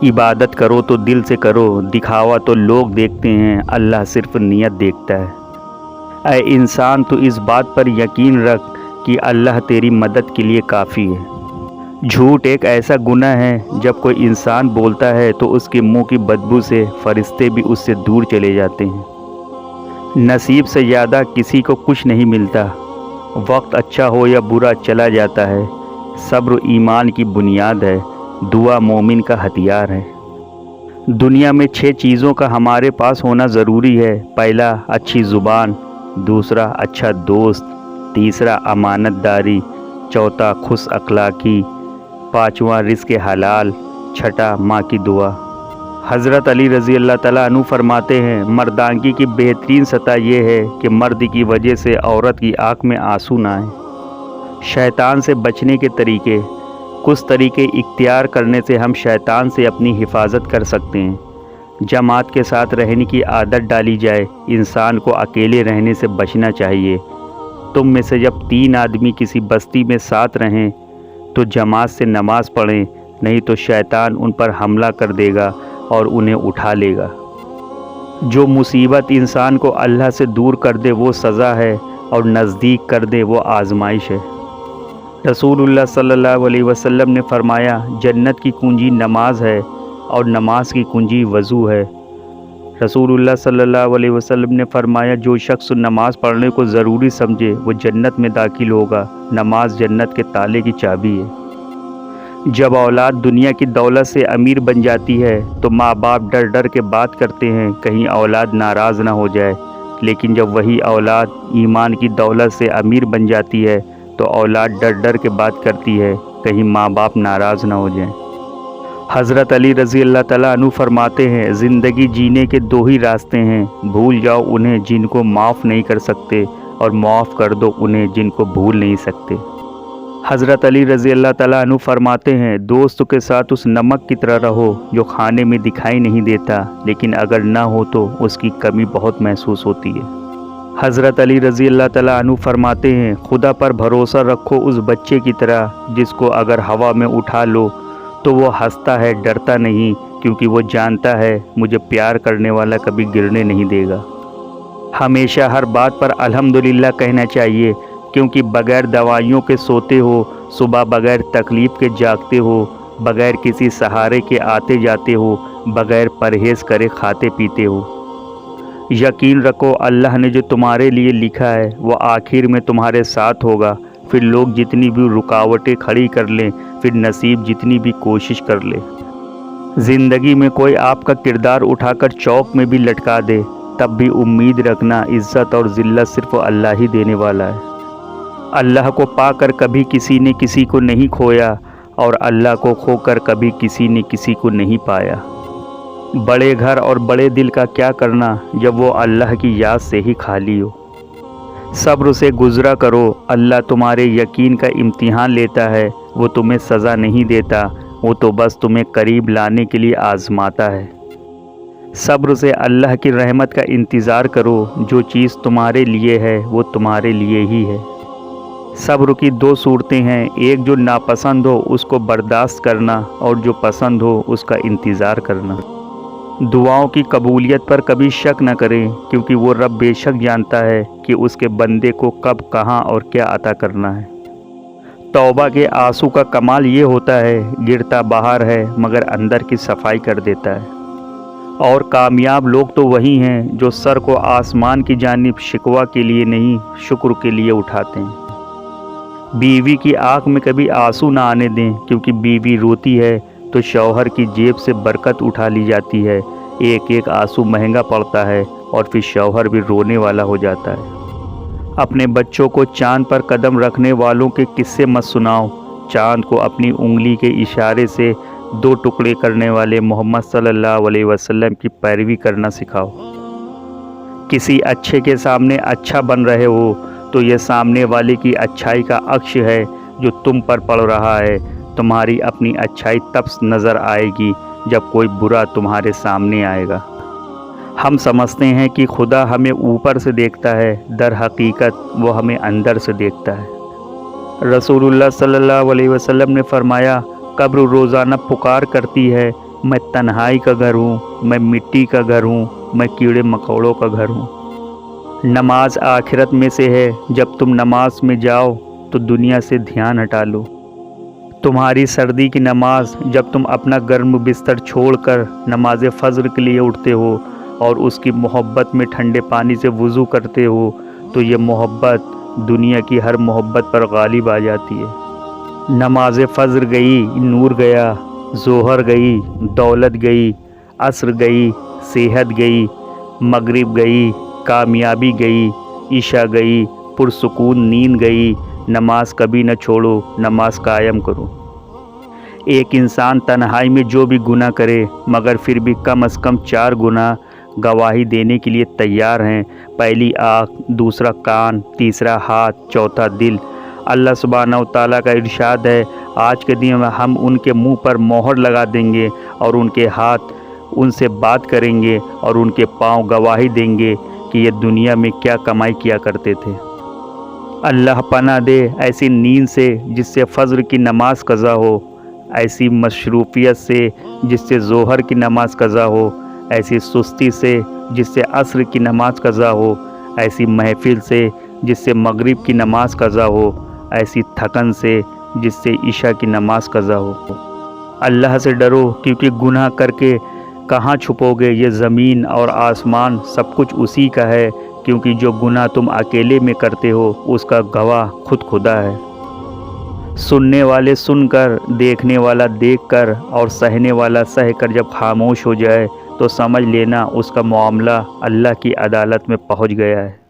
इबादत करो तो दिल से करो, दिखावा तो लोग देखते हैं, अल्लाह सिर्फ नियत देखता है। ऐ इंसान तो इस बात पर यकीन रख कि अल्लाह तेरी मदद के लिए काफ़ी है। झूठ एक ऐसा गुनाह है, जब कोई इंसान बोलता है तो उसके मुंह की बदबू से फरिश्ते भी उससे दूर चले जाते हैं। नसीब से ज़्यादा किसी को कुछ नहीं मिलता। वक्त अच्छा हो या बुरा चला जाता है। सब्र ईमान की बुनियाद है, दुआ मोमिन का हथियार है। दुनिया में 6 चीज़ों का हमारे पास होना ज़रूरी है। पहला, अच्छी ज़ुबान। दूसरा, अच्छा दोस्त। तीसरा, अमानतदारी। चौथा, खुश अखलाकी। पाँचवा, रिज़्क़ हलाल। छठा, माँ की दुआ। हज़रत अली रज़ी अल्लाह तआला अन्हु फरमाते हैं, मर्दानगी की बेहतरीन सतह ये है कि मर्द की वजह से औरत की आँख में आंसू ना आए। शैतान से बचने के तरीके। कुछ तरीके इख्तियार करने से हम शैतान से अपनी हिफाजत कर सकते हैं। जमात के साथ रहने की आदत डाली जाए। इंसान को अकेले रहने से बचना चाहिए। तुम में से जब 3 आदमी किसी बस्ती में साथ रहें तो जमात से नमाज़ पढ़ें, नहीं तो शैतान उन पर हमला कर देगा और उन्हें उठा लेगा। जो मुसीबत इंसान को अल्लाह से दूर कर दे वो सज़ा है, और नज़दीक कर दे वो आजमाइश है। रसूलुल्लाह सल्लल्लाहु अलैहि वसल्लम ने फरमाया, जन्नत की कुंजी नमाज है और नमाज की कुंजी वज़ू है। रसूलुल्लाह सल्लल्लाहु अलैहि वसल्लम ने फरमाया, जो शख्स नमाज़ पढ़ने को ज़रूरी समझे वो जन्नत में दाखिल होगा। नमाज जन्नत के ताले की चाबी है। जब औलाद दुनिया की दौलत से अमीर बन जाती है तो माँ बाप डर डर के बात करते हैं कहीं औलाद नाराज़ ना हो जाए। लेकिन जब वही औलाद ईमान की दौलत से अमीर बन जाती है तो औलाद डर डर के बात करती है कहीं माँ बाप नाराज़ ना हो जाएं। हज़रत अली रज़ी अल्लाह तआला अन्हु फरमाते हैं, ज़िंदगी जीने के 2 ही रास्ते हैं। भूल जाओ उन्हें जिनको माफ़ नहीं कर सकते, और माफ़ कर दो उन्हें जिनको भूल नहीं सकते। हज़रत अली रज़ी अल्लाह तआला अन्हु फरमाते हैं, दोस्त के साथ उस नमक की तरह रहो जो खाने में दिखाई नहीं देता, लेकिन अगर ना हो तो उसकी कमी बहुत महसूस होती है। हज़रत अली रज़ी अल्लाह तआला अन्हु फरमाते हैं, खुदा पर भरोसा रखो उस बच्चे की तरह जिसको अगर हवा में उठा लो तो वो हंसता है, डरता नहीं, क्योंकि वो जानता है मुझे प्यार करने वाला कभी गिरने नहीं देगा। हमेशा हर बात पर अल्हम्दुलिल्लाह कहना चाहिए, क्योंकि बग़ैर दवाइयों के सोते हो, सुबह बग़ैर तकलीफ़ के जागते हो, बग़ैर किसी सहारे के आते जाते हो, बग़ैर परहेज़ करे खाते पीते हो। यकीन रखो अल्लाह ने जो तुम्हारे लिए लिखा है वो आखिर में तुम्हारे साथ होगा। फिर लोग जितनी भी रुकावटें खड़ी कर लें, फिर नसीब जितनी भी कोशिश कर ले। ज़िंदगी में कोई आपका किरदार उठाकर चौक में भी लटका दे, तब भी उम्मीद रखना इज़्ज़त और ज़िल्लत सिर्फ़ अल्लाह ही देने वाला है। अल्लाह को पाकर कभी किसी ने किसी को नहीं खोया, और अल्लाह को खोकर कभी किसी ने किसी को नहीं पाया। बड़े घर और बड़े दिल का क्या करना जब वो अल्लाह की याद से ही खाली हो। सब्र से गुज़रा करो, अल्लाह तुम्हारे यकीन का इम्तिहान लेता है। वो तुम्हें सज़ा नहीं देता, वो तो बस तुम्हें करीब लाने के लिए आज़माता है। सब्र से अल्लाह की रहमत का इंतज़ार करो। जो चीज़ तुम्हारे लिए है वो तुम्हारे लिए ही है। सब्र की 2 सूरतें हैं, एक जो नापसंद हो उसको बर्दाश्त करना, और जो पसंद हो उसका इंतज़ार करना। दुआओं की कबूलियत पर कभी शक न करें, क्योंकि वो रब बेशक जानता है कि उसके बंदे को कब, कहाँ और क्या अता करना है। तौबा के आंसू का कमाल ये होता है, गिरता बाहर है मगर अंदर की सफाई कर देता है। और कामयाब लोग तो वही हैं जो सर को आसमान की जानिब शिकवा के लिए नहीं, शुक्र के लिए उठाते हैं। बीवी की आँख में कभी आंसू ना आने दें, क्योंकि बीवी रोती है तो शौहर की जेब से बरकत उठा ली जाती है। एक एक आंसू महंगा पड़ता है, और फिर शौहर भी रोने वाला हो जाता है। अपने बच्चों को चांद पर कदम रखने वालों के किस्से मत सुनाओ। चांद को अपनी उंगली के इशारे से 2 टुकड़े करने वाले मोहम्मद सल्लल्लाहु अलैहि वसल्लम की पैरवी करना सिखाओ। किसी अच्छे के सामने अच्छा बन रहे हो तो यह सामने वाले की अच्छाई का अक्ष है जो तुम पर पड़ रहा है। तुम्हारी अपनी अच्छाई तब नज़र आएगी जब कोई बुरा तुम्हारे सामने आएगा। हम समझते हैं कि खुदा हमें ऊपर से देखता है, दर हकीकत वो हमें अंदर से देखता है। रसूलुल्लाह सल्लल्लाहु अलैहि वसल्लम ने फरमाया, कब्र रोज़ाना पुकार करती है, मैं तन्हाई का घर हूँ, मैं मिट्टी का घर हूँ, मैं कीड़े मकोड़ों का घर हूँ। नमाज आखिरत में से है, जब तुम नमाज में जाओ तो दुनिया से ध्यान हटा लो। तुम्हारी सर्दी की नमाज जब तुम अपना गर्म बिस्तर छोड़कर नमाज फ़ज्र के लिए उठते हो और उसकी मोहब्बत में ठंडे पानी से वज़ू करते हो, तो ये मोहब्बत दुनिया की हर मोहब्बत पर गालिब आ जाती है। नमाज फ़ज्र गई, नूर गया, ज़ोहर गई, दौलत गई, असर गई, सेहत गई, मगरिब गई, कामयाबी गई, ईशा गई, पुरसुकून नींद गई। नमाज कभी न छोड़ो, नमाज कायम करो। एक इंसान तन्हाई में जो भी गुनाह करे, मगर फिर भी कम से कम 4 गुनाह गवाही देने के लिए तैयार हैं। पहली आँख, दूसरा कान, तीसरा हाथ, चौथा दिल। अल्लाह सुब्हानहू तआला का इरशाद है, आज के दिन हम उनके मुंह पर मोहर लगा देंगे और उनके हाथ उनसे बात करेंगे और उनके पाँव गवाही देंगे कि ये दुनिया में क्या कमाई किया करते थे। अल्लाह पनाह दे ऐसी नींद से जिससे फ़ज्र की नमाज कज़ा हो, ऐसी मशरूफियत से जिससे ज़ोहर की नमाज कज़ा हो, ऐसी सुस्ती से जिससे असर की नमाज कज़ा हो, ऐसी महफिल से जिससे मगरिब की नमाज कज़ा हो, ऐसी थकन से जिससे ईशा की नमाज कज़ा हो। अल्लाह से डरो, क्योंकि गुनाह करके कहाँ छुपोगे। ये ज़मीन और आसमान सब कुछ उसी का है, क्योंकि जो गुनाह तुम अकेले में करते हो उसका गवाह खुद खुदा है। सुनने वाले सुनकर, देखने वाला देखकर और सहने वाला सहकर जब खामोश हो जाए तो समझ लेना उसका मामला अल्लाह की अदालत में पहुंच गया है।